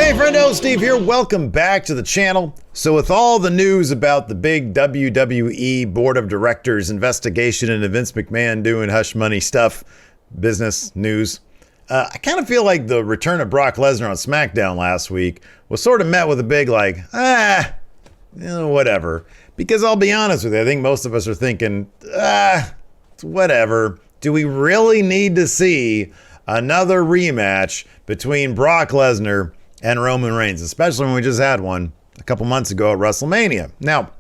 Hey friendo, Steve here. Welcome back to the channel. So with all the news about the big WWE Board of Directors investigation into Vince McMahon doing hush money stuff, business news, I kind of feel like the return of Brock Lesnar on SmackDown last week was sort of met with a big whatever. Because I'll be honest with you, I think most of us are thinking, it's whatever. Do we really need to see another rematch between Brock Lesnar and Roman Reigns, especially when we just had one a couple months ago at WrestleMania? Now,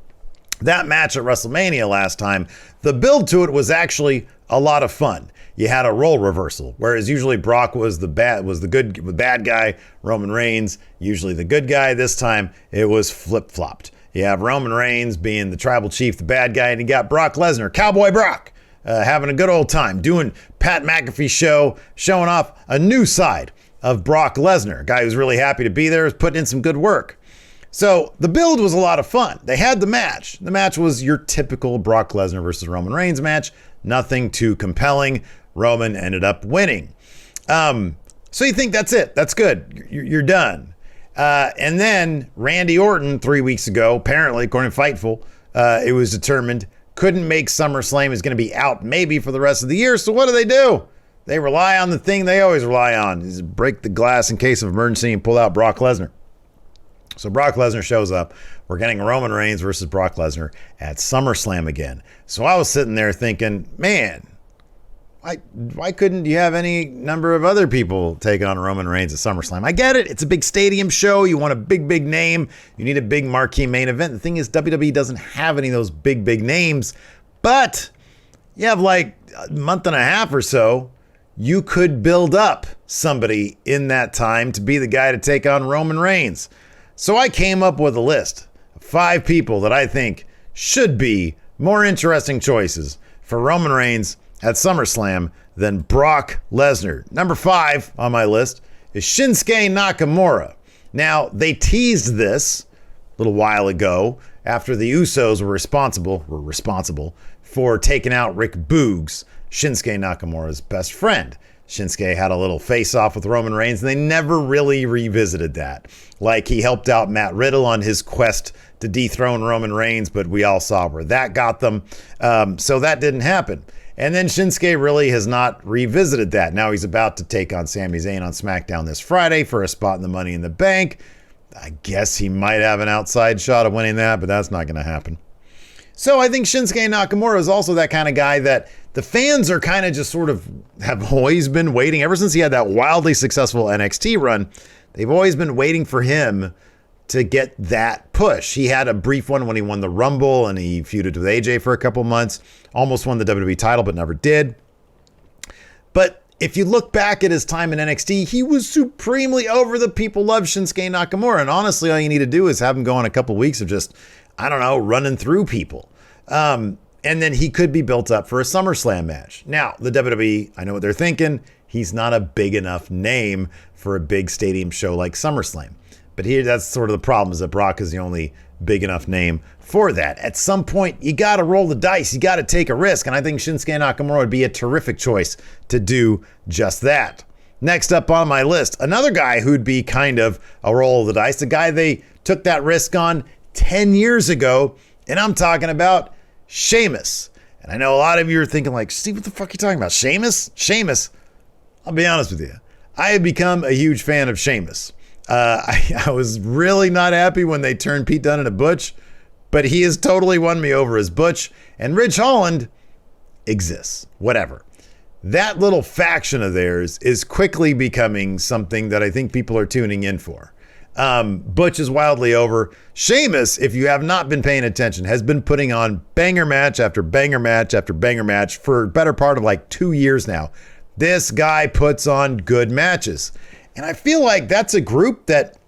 that match at WrestleMania last time, the build to it was actually a lot of fun. You had a role reversal, whereas usually Brock was the bad guy, Roman Reigns usually the good guy. This time it was flip-flopped. You have Roman Reigns being the tribal chief, the bad guy, and you got Brock Lesnar, Cowboy Brock, having a good old time, doing Pat McAfee show, showing off a new side of Brock Lesnar, a guy who's really happy to be there, is putting in some good work. So the build was a lot of fun. They had the match. The match was your typical Brock Lesnar versus Roman Reigns match. Nothing too compelling. Roman ended up winning. So you think that's it. That's good. You're done. And then Randy Orton 3 weeks ago, apparently, according to Fightful, it was determined couldn't make SummerSlam, is going to be out maybe for the rest of the year. So what do? They rely on the thing they always rely on, is break the glass in case of emergency and pull out Brock Lesnar. So Brock Lesnar shows up. We're getting Roman Reigns versus Brock Lesnar at SummerSlam again. So I was sitting there thinking, man, why couldn't you have any number of other people take on Roman Reigns at SummerSlam? I get it. It's a big stadium show. You want a big name. You need a big marquee main event. The thing is, WWE doesn't have any of those big names. But you have like a month and a half or so. You could build up somebody in that time to be the guy to take on Roman Reigns. So I came up with a list of 5 people that I think should be more interesting choices for Roman Reigns at SummerSlam than Brock Lesnar. Number 5 on my list is Shinsuke Nakamura. Now, they teased this a little while ago after the Usos were responsible for taking out Rick Boogs, Shinsuke Nakamura's best friend. Shinsuke had a little face-off with Roman Reigns, and they never really revisited that. Like, he helped out Matt Riddle on his quest to dethrone Roman Reigns, but we all saw where that got them. So that didn't happen. And then Shinsuke really has not revisited that. Now he's about to take on Sami Zayn on SmackDown this Friday for a spot in the Money in the Bank. I guess he might have an outside shot of winning that, but that's not going to happen. So I think Shinsuke Nakamura is also that kind of guy that the fans are kind of just sort of have always been waiting. Ever since he had that wildly successful NXT run, they've always been waiting for him to get that push. He had a brief one when he won the Rumble and he feuded with AJ for a couple months, almost won the WWE title, but never did. But if you look back at his time in NXT, he was supremely over. The people love Shinsuke Nakamura. And honestly, all you need to do is have him go on a couple weeks of just, running through people. And then he could be built up for a SummerSlam match. Now, the WWE, I know what they're thinking. He's not a big enough name for a big stadium show like SummerSlam. But here, that's sort of the problem, is that Brock is the only big enough name for that. At some point, you got to roll the dice. You got to take a risk. And I think Shinsuke Nakamura would be a terrific choice to do just that. Next up on my list, another guy who'd be kind of a roll of the dice, the guy they took that risk on 10 years ago. And I'm talking about Sheamus. And I know a lot of you are thinking like, Steve, what the fuck are you talking about? Sheamus, I'll be honest with you. I have become a huge fan of Sheamus. I was really not happy when they turned Pete Dunne into Butch, but he has totally won me over as Butch, and Ridge Holland exists, whatever. That little faction of theirs is quickly becoming something that I think people are tuning in for. Butch is wildly over. Sheamus, if you have not been paying attention, has been putting on banger match after banger match after banger match for a better part of like 2 years now. This guy puts on good matches. And I feel like that's a group that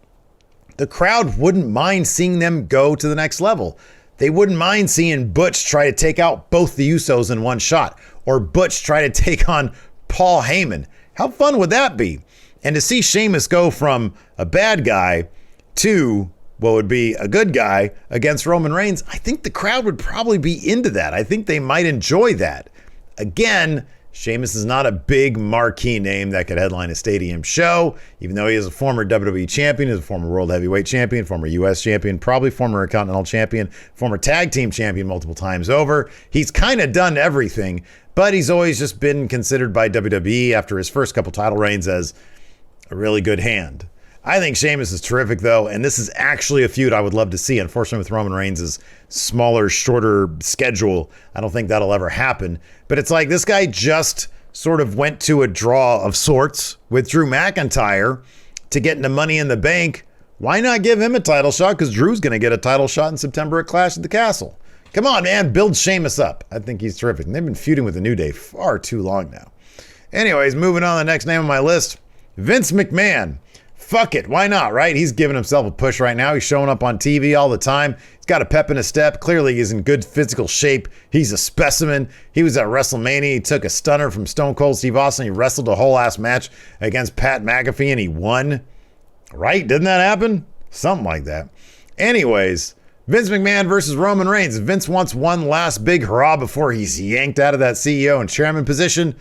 the crowd wouldn't mind seeing them go to the next level. They wouldn't mind seeing Butch try to take out both the Usos in one shot, or Butch try to take on Paul Heyman. How fun would that be? And to see Sheamus go from a bad guy to what would be a good guy against Roman Reigns, I think the crowd would probably be into that. I think they might enjoy that. Again, Sheamus is not a big marquee name that could headline a stadium show, even though he is a former WWE champion, is a former World Heavyweight champion, former US champion, probably former Continental champion, former tag team champion multiple times over. He's kind of done everything, but he's always just been considered by WWE after his first couple title reigns as a really good hand. I think Sheamus is terrific, though, and this is actually a feud I would love to see. Unfortunately, with Roman Reigns' smaller, shorter schedule, I don't think that'll ever happen. But it's like this guy just sort of went to a draw of sorts with Drew McIntyre to get into Money in the Bank. Why not give him a title shot? Because Drew's going to get a title shot in September at Clash at the Castle. Come on, man, build Sheamus up. I think he's terrific. And they've been feuding with the New Day far too long now. Anyways, moving on to the next name on my list, Vince McMahon. Fuck it, why not, right? He's giving himself a push right now. He's showing up on TV all the time. He's got a pep in his step. Clearly, he's in good physical shape. He's a specimen. He was at WrestleMania. He took a stunner from Stone Cold Steve Austin. He wrestled a whole ass match against Pat McAfee, and he won. Right? Didn't that happen? Something like that. Anyways, Vince McMahon versus Roman Reigns. Vince wants one last big hurrah before he's yanked out of that CEO and chairman position.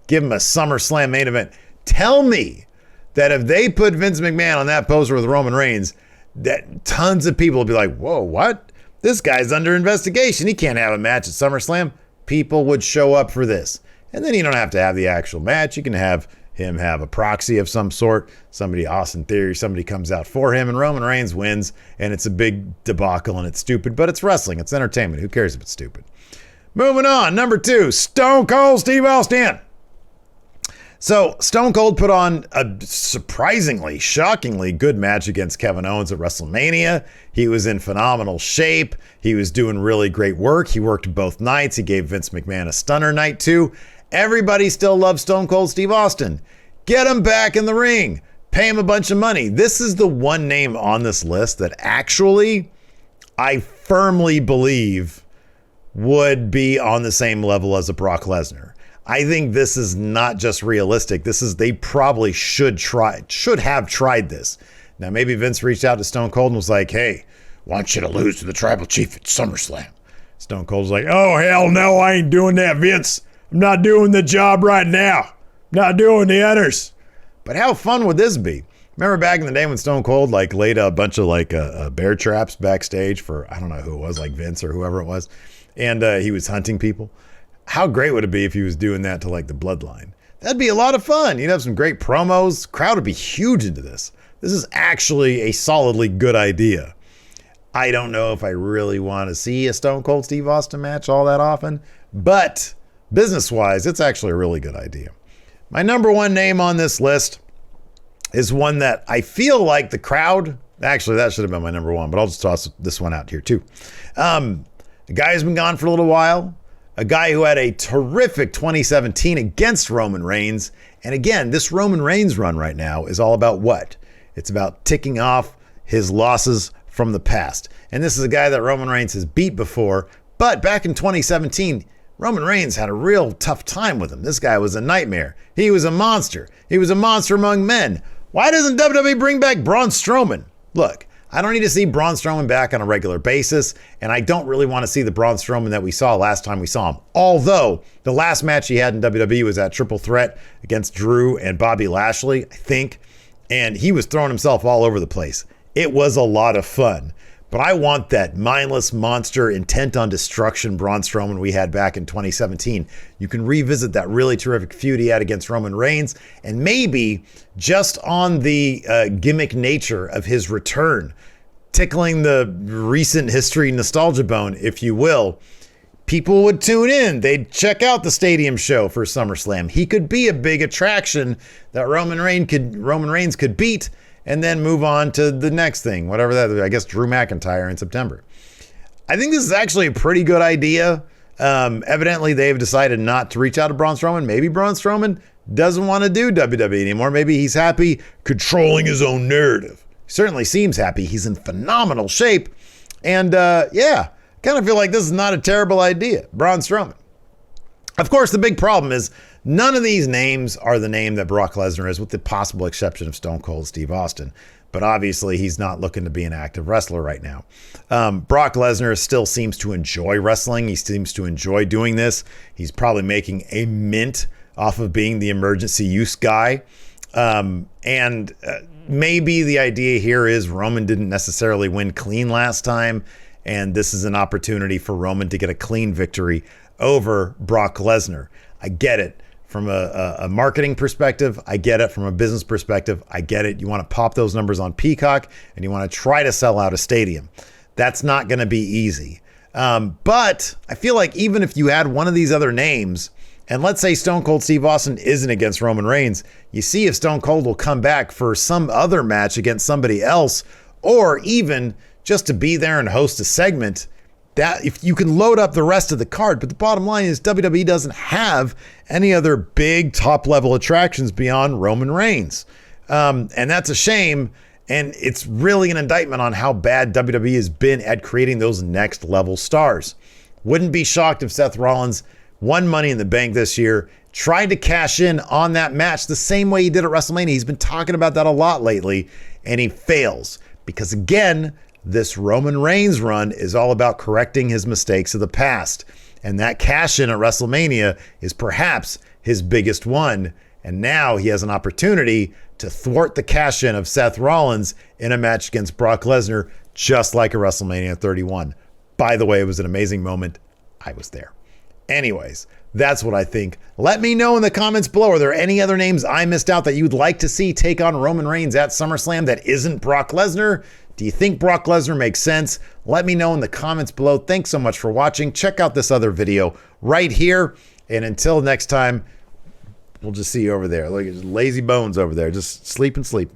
Give him a Summerslam main event. Tell me that if they put Vince McMahon on that poster with Roman Reigns, that tons of people will be like, whoa, what? This guy's under investigation. He can't have a match at SummerSlam. People would show up for this. And then you don't have to have the actual match. You can have him have a proxy of some sort. Somebody, Austin Theory, somebody comes out for him, and Roman Reigns wins, and it's a big debacle, and it's stupid, but it's wrestling. It's entertainment. Who cares if it's stupid? Moving on. Number 2, Stone Cold Steve Austin. So Stone Cold put on a surprisingly, shockingly good match against Kevin Owens at WrestleMania. He was in phenomenal shape. He was doing really great work. He worked both nights. He gave Vince McMahon a stunner night too. Everybody still loves Stone Cold Steve Austin. Get him back in the ring. Pay him a bunch of money. This is the one name on this list that actually I firmly believe would be on the same level as a Brock Lesnar. I think this is not just realistic. They probably should have tried this. Now, maybe Vince reached out to Stone Cold and was like, hey, want you to lose to the tribal chief at SummerSlam. Stone Cold's like, oh, hell no, I ain't doing that, Vince. I'm not doing the job right now. I'm not doing the honors. But how fun would this be? Remember back in the day when Stone Cold laid a bunch of bear traps backstage for, I don't know who it was, like Vince or whoever it was. And he was hunting people. How great would it be if he was doing that to the Bloodline? That'd be a lot of fun. You'd have some great promos. Crowd would be huge into this. This is actually a solidly good idea. I don't know if I really want to see a Stone Cold Steve Austin match all that often, but business-wise, it's actually a really good idea. My number 1 name on this list is one that I feel like the crowd, actually that should have been my number 1, but I'll just toss this one out here too. The guy has been gone for a little while. A guy who had a terrific 2017 against Roman Reigns. And again, this Roman Reigns run right now is all about what? It's about ticking off his losses from the past. And this is a guy that Roman Reigns has beat before. But back in 2017, Roman Reigns had a real tough time with him. This guy was a nightmare. He was a monster. He was a monster among men. Why doesn't WWE bring back Braun Strowman? Look, I don't need to see Braun Strowman back on a regular basis, and I don't really want to see the Braun Strowman that we saw last time we saw him. Although, the last match he had in WWE was that triple threat against Drew and Bobby Lashley, I think, and he was throwing himself all over the place. It was a lot of fun. But I want that mindless monster, intent on destruction Braun Strowman we had back in 2017. You can revisit that really terrific feud he had against Roman Reigns, and maybe just on the gimmick nature of his return, tickling the recent history nostalgia bone, if you will, people would tune in. They'd check out the stadium show for SummerSlam. He could be a big attraction that Roman Reigns could beat, and then move on to the next thing, whatever that is, I guess Drew McIntyre in September. I think this is actually a pretty good idea. Evidently, they've decided not to reach out to Braun Strowman. Maybe Braun Strowman doesn't want to do WWE anymore. Maybe he's happy controlling his own narrative. He certainly seems happy. He's in phenomenal shape. And kind of feel like this is not a terrible idea. Braun Strowman. Of course, the big problem is None of these names are the name that Brock Lesnar is, with the possible exception of Stone Cold Steve Austin. But obviously, he's not looking to be an active wrestler right now. Brock Lesnar still seems to enjoy wrestling. He seems to enjoy doing this. He's probably making a mint off of being the emergency use guy. Maybe the idea here is Roman didn't necessarily win clean last time, and this is an opportunity for Roman to get a clean victory over Brock Lesnar. I get it. From a marketing perspective, I get it. From a business perspective, I get it. You want to pop those numbers on Peacock, and you want to try to sell out a stadium. That's not going to be easy. But I feel like even if you add one of these other names, and let's say Stone Cold Steve Austin isn't against Roman Reigns, you see if Stone Cold will come back for some other match against somebody else, or even just to be there and host a segment. That if you can load up the rest of the card, but the bottom line is WWE doesn't have any other big top level attractions beyond Roman Reigns. And that's a shame. And it's really an indictment on how bad WWE has been at creating those next level stars. Wouldn't be shocked if Seth Rollins won Money in the Bank this year, tried to cash in on that match the same way he did at WrestleMania. He's been talking about that a lot lately, and he fails because, again, this Roman Reigns run is all about correcting his mistakes of the past. And that cash in at WrestleMania is perhaps his biggest one. And now he has an opportunity to thwart the cash in of Seth Rollins in a match against Brock Lesnar, just like a WrestleMania 31. By the way, it was an amazing moment. I was there. Anyways, that's what I think. Let me know in the comments below. Are there any other names I missed out that you'd like to see take on Roman Reigns at SummerSlam that isn't Brock Lesnar? Do you think Brock Lesnar makes sense? Let me know in the comments below. Thanks so much for watching. Check out this other video right here. And until next time, we'll just see you over there. Look, lazy bones over there. Just sleep and sleep.